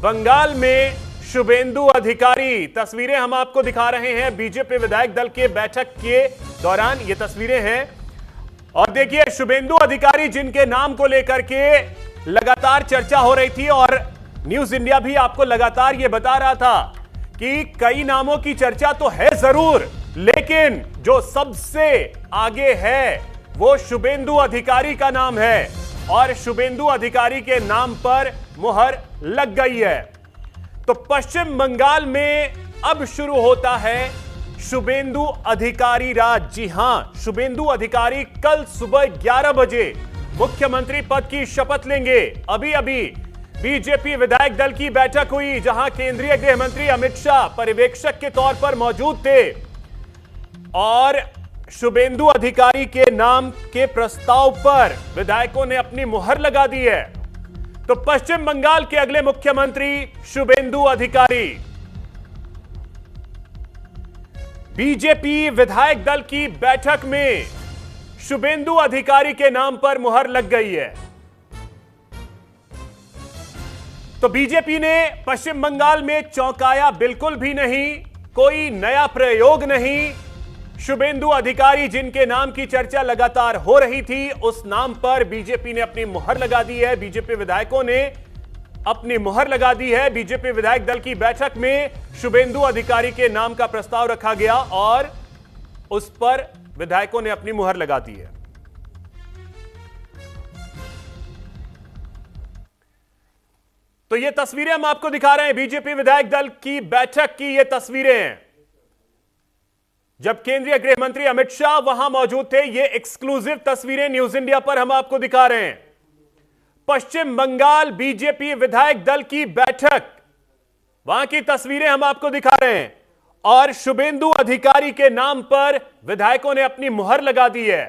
बंगाल में शुभेंदु अधिकारी, तस्वीरें हम आपको दिखा रहे हैं बीजेपी विधायक दल के बैठक के दौरान ये तस्वीरें हैं। और देखिए शुभेंदु अधिकारी जिनके नाम को लेकर के लगातार चर्चा हो रही थी और न्यूज इंडिया भी आपको लगातार ये बता रहा था कि कई नामों की चर्चा तो है जरूर, लेकिन जो सबसे आगे है वो शुभेंदु अधिकारी का नाम है और शुभेंदु अधिकारी के नाम पर मुहर लग गई है। तो पश्चिम बंगाल में अब शुरू होता है शुभेंदु अधिकारी राज। जी हां, शुभेंदु अधिकारी कल सुबह 11 बजे मुख्यमंत्री पद की शपथ लेंगे। अभी अभी बीजेपी विधायक दल की बैठक हुई जहां केंद्रीय गृह मंत्री अमित शाह पर्यवेक्षक के तौर पर मौजूद थे और शुभेंदु अधिकारी के नाम के प्रस्ताव पर विधायकों ने अपनी मुहर लगा दी है। तो पश्चिम बंगाल के अगले मुख्यमंत्री शुभेंदु अधिकारी। बीजेपी विधायक दल की बैठक में शुभेंदु अधिकारी के नाम पर मुहर लग गई है। तो बीजेपी ने पश्चिम बंगाल में चौंकाया बिल्कुल भी नहीं, कोई नया प्रयोग नहीं। शुभेंदु अधिकारी जिनके नाम की चर्चा लगातार हो रही थी, उस नाम पर बीजेपी ने अपनी मुहर लगा दी है। बीजेपी विधायकों ने अपनी मुहर लगा दी है। बीजेपी विधायक दल की बैठक में शुभेंदु अधिकारी के नाम का प्रस्ताव रखा गया और उस पर विधायकों ने अपनी मुहर लगा दी है। तो ये तस्वीरें हम आपको दिखा रहे हैं, बीजेपी विधायक दल की बैठक की ये तस्वीरें हैं जब केंद्रीय गृह मंत्री अमित शाह वहां मौजूद थे। ये एक्सक्लूसिव तस्वीरें न्यूज इंडिया पर हम आपको दिखा रहे हैं। पश्चिम बंगाल बीजेपी विधायक दल की बैठक, वहां की तस्वीरें हम आपको दिखा रहे हैं और शुभेंदु अधिकारी के नाम पर विधायकों ने अपनी मुहर लगा दी है।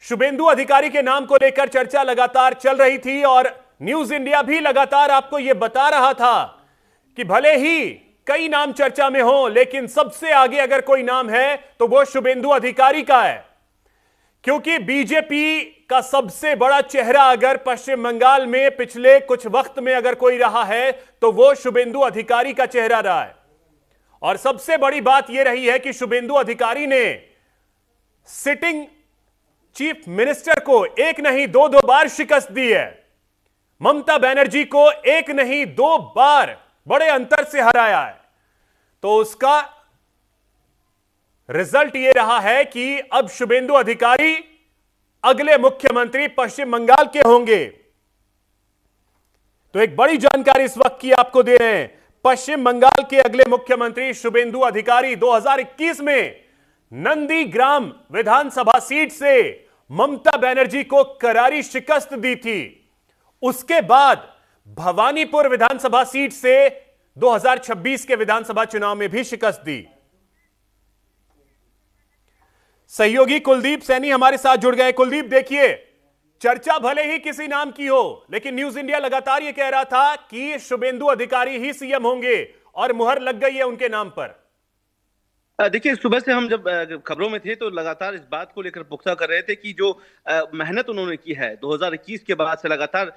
शुभेंदु अधिकारी के नाम को लेकर चर्चा लगातार चल रही थी और न्यूज इंडिया भी लगातार आपको यह बता रहा था कि भले ही कई नाम चर्चा में हो, लेकिन सबसे आगे अगर कोई नाम है तो वो शुभेंदु अधिकारी का है, क्योंकि बीजेपी का सबसे बड़ा चेहरा अगर पश्चिम बंगाल में पिछले कुछ वक्त में अगर कोई रहा है तो वो शुभेंदु अधिकारी का चेहरा रहा है। और सबसे बड़ी बात यह रही है कि शुभेंदु अधिकारी ने सिटिंग चीफ मिनिस्टर को एक नहीं दो बार शिकस्त दी है। ममता बनर्जी को एक नहीं 2 बार बड़े अंतर से हराया है। तो उसका रिजल्ट यह रहा है कि अब शुभेंदु अधिकारी अगले मुख्यमंत्री पश्चिम बंगाल के होंगे। तो एक बड़ी जानकारी इस वक्त की आपको दे रहे हैं। पश्चिम बंगाल के अगले मुख्यमंत्री शुभेंदु अधिकारी 2021 में नंदीग्राम विधानसभा सीट से ममता बनर्जी को करारी शिकस्त दी थी। उसके बाद भवानीपुर विधानसभा सीट से 2026 के विधानसभा चुनाव में भी शिकस्त दी। सहयोगी कुलदीप सैनी हमारे साथ जुड़ गए। कुलदीप, देखिए चर्चा भले ही किसी नाम की हो, लेकिन न्यूज इंडिया लगातार यह कह रहा था कि शुभेंदु अधिकारी ही सीएम होंगे और मुहर लग गई है उनके नाम पर। देखिए, सुबह से हम जब खबरों में थे तो लगातार इस बात को लेकर पुख्ता कर रहे थे कि जो मेहनत उन्होंने की है 2021 के बाद से लगातार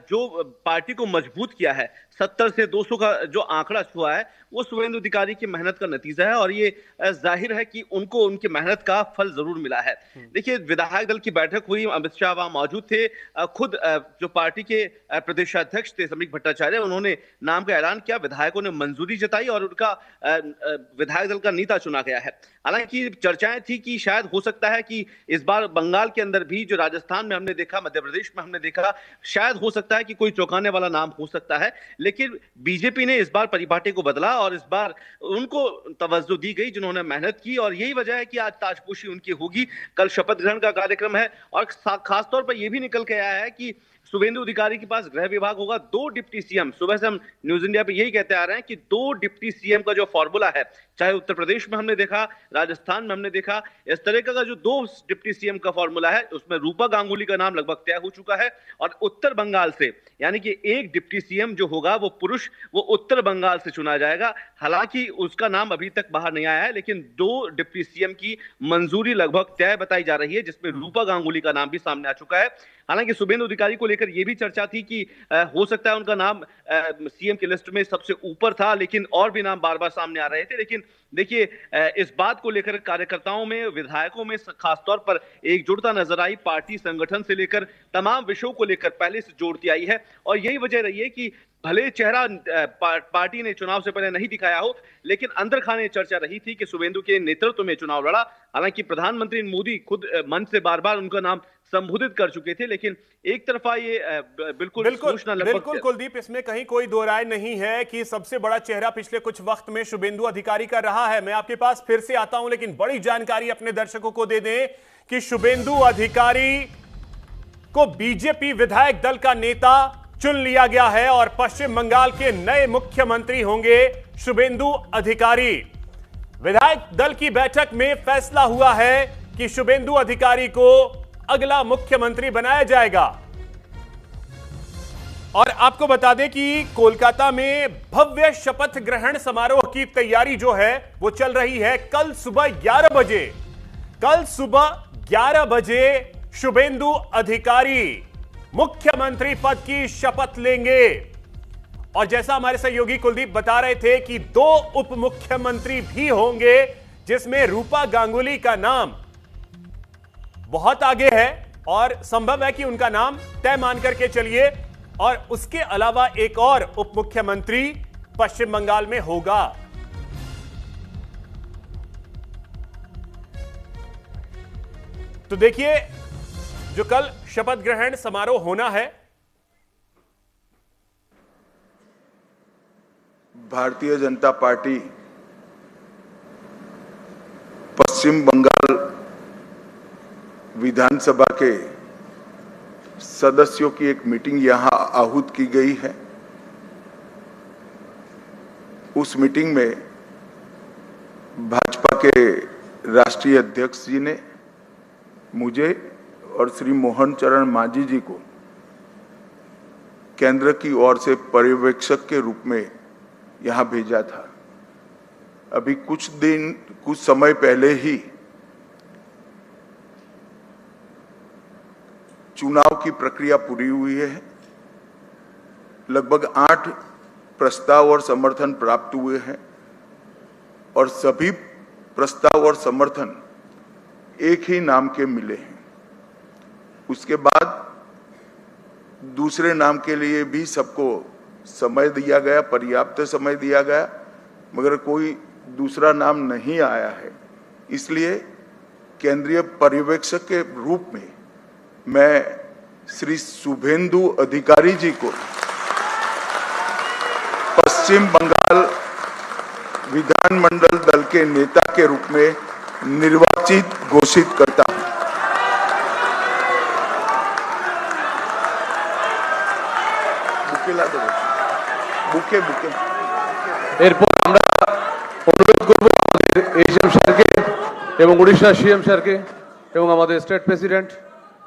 जो पार्टी को मजबूत किया है, 70 से 200 का जो आंकड़ा छुआ है, वो शुभेंदु अधिकारी की मेहनत का नतीजा है और ये जाहिर है कि उनको उनकी मेहनत का फल जरूर मिला है। देखिए, विधायक दल की बैठक हुई, अमित शाह वहां मौजूद थे। खुद जो पार्टी के प्रदेशाध्यक्ष थे श्रमिक भट्टाचार्य, उन्होंने नाम का ऐलान किया, विधायकों ने मंजूरी जताई और उनका विधायक दल का नेता चुना गया है। हालांकि चर्चाएं थी कि शायद हो सकता है कि इस बार बंगाल के अंदर भी, जो राजस्थान में हमने देखा, मध्य प्रदेश में हमने देखा, शायद हो सकता है कि कोई चौंकाने वाला नाम हो सकता है। लेकिन बीजेपी ने इस बार परिपाटी को बदला और इस बार उनको तवज्जो दी गई जिन्होंने मेहनत की और यही वजह है कि आज ताजपोशी उनकी होगी। कल शपथ ग्रहण का कार्यक्रम है और खासतौर पर यह भी निकल के आया है कि शुभेंदु अधिकारी के पास गृह विभाग होगा, 2 डिप्टी सीएम। सुबह से हम न्यूज इंडिया पे यही कहते आ रहे हैं कि 2 डिप्टी सीएम का जो फॉर्मूला है, चाहे उत्तर प्रदेश में हमने देखा, राजस्थान में हमने देखा, इस तरह का जो 2 डिप्टी सीएम का फॉर्मूला है, उसमें रूपा गांगुली का नाम लगभग तय हो चुका है। और उत्तर बंगाल से यानी कि एक डिप्टी सीएम जो होगा वो पुरुष, वो उत्तर बंगाल से चुना जाएगा। हालांकि उसका नाम अभी तक बाहर नहीं आया है, लेकिन 2 डिप्टी सीएम की मंजूरी लगभग तय बताई जा रही है, जिसमें रूपा गांगुली का नाम भी सामने आ चुका है। हालांकि शुभेंदु अधिकारी को लेकर यह भी चर्चा थी कि हो सकता है उनका नाम सीएम की लिस्ट में सबसे ऊपर था, लेकिन और भी नाम बार बार सामने आ रहे थे। लेकिन देखिए, इस बात को लेकर कार्यकर्ताओं में, विधायकों में खासतौर पर एकजुटता नजर आई। पार्टी संगठन से लेकर तमाम विषयों को लेकर पहले से जोड़ती आई है, और यही वजह रही है कि भले चेहरा पार्टी ने चुनाव से पहले नहीं दिखाया हो, लेकिन अंदर खाने चर्चा रही थी कि शुभेंदु के नेतृत्व में चुनाव लड़ा। हालांकि प्रधानमंत्री मोदी खुद मंच से बार बार उनका नाम संबोधित कर चुके थे, लेकिन एक तरफा ये बिल्कुल बिल्कुल कुलदीप, इसमें कहीं कोई दो राय नहीं है कि सबसे बड़ा चेहरा पिछले कुछ वक्त में शुभेंदु अधिकारी का रहा है। मैं आपके पास फिर से आता हूं, लेकिन बड़ी जानकारी अपने दर्शकों को दे दें कि शुभेंदु अधिकारी को बीजेपी विधायक दल का नेता चुन लिया गया है और पश्चिम बंगाल के नए मुख्यमंत्री होंगे शुभेंदु अधिकारी। विधायक दल की बैठक में फैसला हुआ है कि शुभेंदु अधिकारी को अगला मुख्यमंत्री बनाया जाएगा। और आपको बता दें कि कोलकाता में भव्य शपथ ग्रहण समारोह की तैयारी जो है वो चल रही है। कल सुबह 11 बजे शुभेंदु अधिकारी मुख्यमंत्री पद की शपथ लेंगे। और जैसा हमारे सहयोगी कुलदीप बता रहे थे कि 2 उप मुख्यमंत्री भी होंगे, जिसमें रूपा गांगुली का नाम बहुत आगे है और संभव है कि उनका नाम तय मान करके चलिए। और उसके अलावा एक और उप मुख्यमंत्री पश्चिम बंगाल में होगा। तो देखिए, जो कल शपथ ग्रहण समारोह होना है, भारतीय जनता पार्टी पश्चिम बंगाल विधानसभा के सदस्यों की एक मीटिंग यहां आहूत की गई है। उस मीटिंग में भाजपा के राष्ट्रीय अध्यक्ष जी ने मुझे और श्री मोहन चरण मांझी जी को केंद्र की ओर से पर्यवेक्षक के रूप में यहां भेजा था। अभी कुछ समय पहले ही चुनाव की प्रक्रिया पूरी हुई है। लगभग 8 प्रस्ताव और समर्थन प्राप्त हुए हैं और सभी प्रस्ताव और समर्थन एक ही नाम के मिले हैं। उसके बाद दूसरे नाम के लिए भी सबको समय दिया गया, पर्याप्त समय दिया गया, मगर कोई दूसरा नाम नहीं आया है। इसलिए केंद्रीय पर्यवेक्षक के रूप में मैं श्री शुभेंदु अधिकारी जी को पश्चिम बंगाल विधानमंडल दल के नेता के रूप में निर्वाचित घोषित करता हूं। बुके এরপর আমরা অনুরোধ করব আমাদের এসএম স্যারকে এবং উড়িষ্যা সিএম স্যারকে এবং আমাদের স্টেট প্রেসিডেন্ট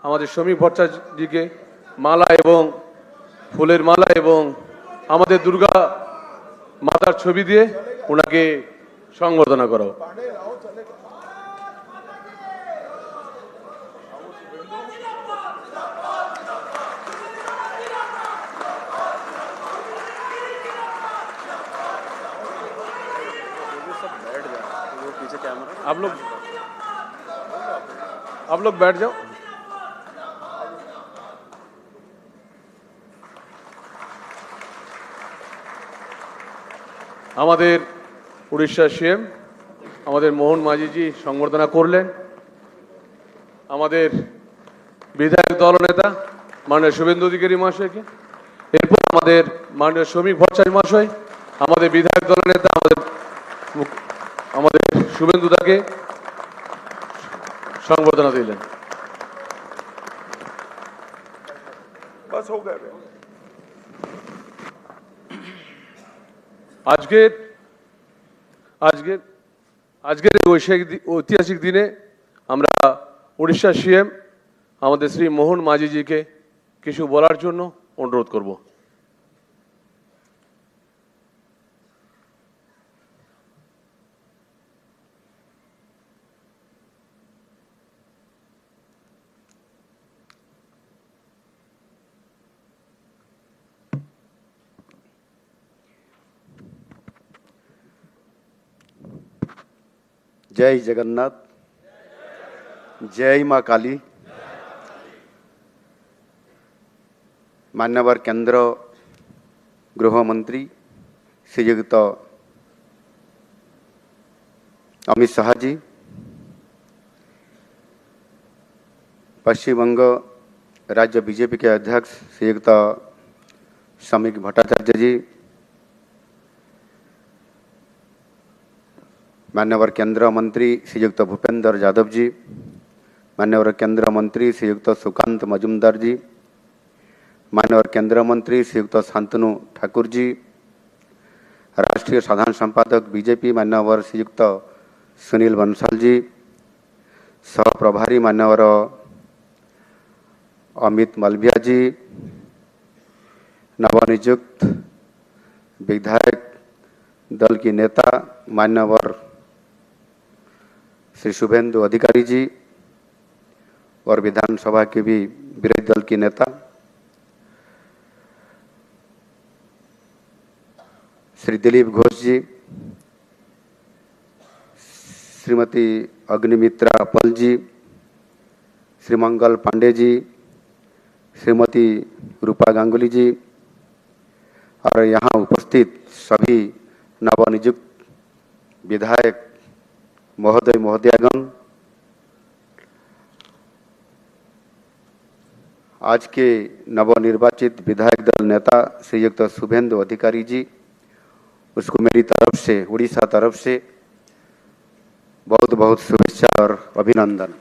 আমাদের সমীপ ভট্টাচার্যজিকে মালা এবং ফুলের মালা এবং আমাদের দুর্গা মাতার ছবি দিয়ে ওনাকে সংবর্ধনা করা হোক। आप लोग बैठ जाओ। আমাদের উড়িষ্যা সিএম আমাদের মোহন মাঝিজি সংবর্ধনা করলেন। আমাদের বিধায়ক দলনেতা মাননীয় শুভেন্দু অধিকারী মহাশয়কে, এরপর আমাদের মাননীয় শ্রমিক ভট্টাচার্য মহাশয় আমাদের বিধায়ক দলনেতা আমাদের শুভেন্দু দাকে সংবর্ধনা দিলেন। बस हो गया। আজকের ঐতিহাসিক দিনে আমরা উড়িষ্যা সিএম আমাদের শ্রী মোহন মাঝিজিকে কিছু বলার জন্য অনুরোধ করব। जय जगन्नाथ, जय माँ काली। मान्यवर केंद्र गृह मंत्री श्रीयुक्त अमित शाह जी, पश्चिम बंग राज्य बीजेपी के अध्यक्ष श्रीयुक्त समीक भट्टाचार्य जी, मान्यवर केंद्र मंत्री श्रीयुक्त भूपेंद्र यादव जी, मान्यवर केंद्र मंत्री श्रीयुक्त सुकांत मजुमदार जी, मान्यवर केंद्र मंत्री श्रीयुक्त शांतनु ठाकुर जी, राष्ट्रीय साधारण संपादक बीजेपी मान्यवर श्रीयुक्त सुनील बंसल जी, सह प्रभारी मान्यवर अमित मालविया जी, नवनियुक्त विधायक दल की नेता मान्यवर श्री शुभेंदु अधिकारी जी और विधानसभा के भी विरोधी दल की नेता श्री दिलीप घोष जी, श्रीमती अग्निमित्रा पल जी, श्री मंगल पांडे जी, श्रीमती रूपा गांगुली जी और यहाँ उपस्थित सभी नवनियुक्त विधायक महोदय महोदयागण, आज के नवनिर्वाचित विधायक दल नेता श्रीयुक्त शुभेंदु अधिकारी जी, उसको मेरी तरफ से, उड़ीसा तरफ से बहुत बहुत शुभेच्छा और अभिनंदन।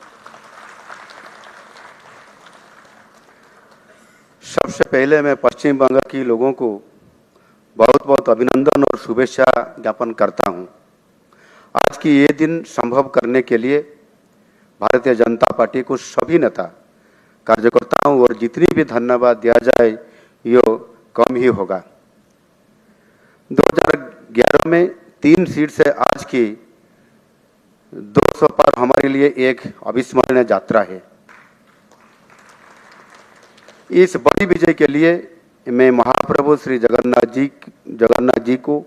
सबसे पहले मैं पश्चिम बंगाल के लोगों को बहुत बहुत अभिनंदन और शुभेच्छा ज्ञापन करता हूं। आज की ये दिन संभव करने के लिए भारतीय जनता पार्टी को सभी नेता कार्यकर्ताओं और जितनी भी धन्यवाद दिया जाए यो कम ही होगा। 2011 में 3 सीट से आज की 200 पार हमारे लिए एक अविस्मरणीय यात्रा है। इस बड़ी विजय के लिए मैं महाप्रभु श्री जगन्नाथ जी को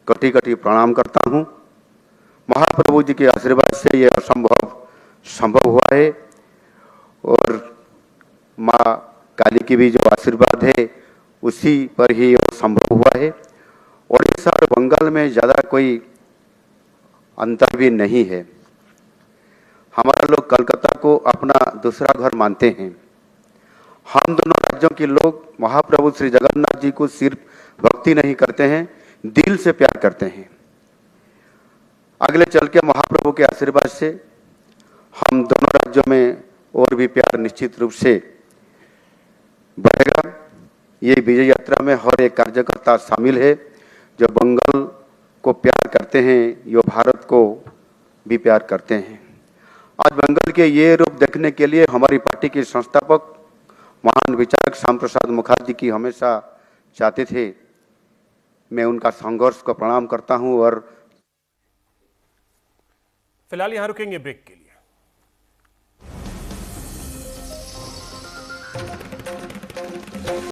कटी कटी प्रणाम करता हूं। महाप्रभु जी के आशीर्वाद से ये असंभव संभव हुआ है और माँ काली की भी जो आशीर्वाद है उसी पर ही यह संभव हुआ है। उड़ीसा और बंगाल में ज़्यादा कोई अंतर भी नहीं है। हमारा लोग कलकत्ता को अपना दूसरा घर मानते हैं। हम दोनों राज्यों के लोग महाप्रभु श्री जगन्नाथ जी को सिर्फ भक्ति नहीं करते हैं, दिल से प्यार करते हैं। अगले चल के महाप्रभु के आशीर्वाद से हम दोनों राज्यों में और भी प्यार निश्चित रूप से बढ़ेगा। ये विजय यात्रा में हर एक कार्यकर्ता शामिल है जो बंगाल को प्यार करते हैं, यो भारत को भी प्यार करते हैं। आज बंगाल के ये रूप देखने के लिए हमारी पार्टी के संस्थापक महान विचारक श्याम प्रसाद मुखर्जी की हमेशा चाहते थे। मैं उनका संघर्ष को प्रणाम करता हूं और फिलहाल यहां रुकेंगे ब्रेक के लिए।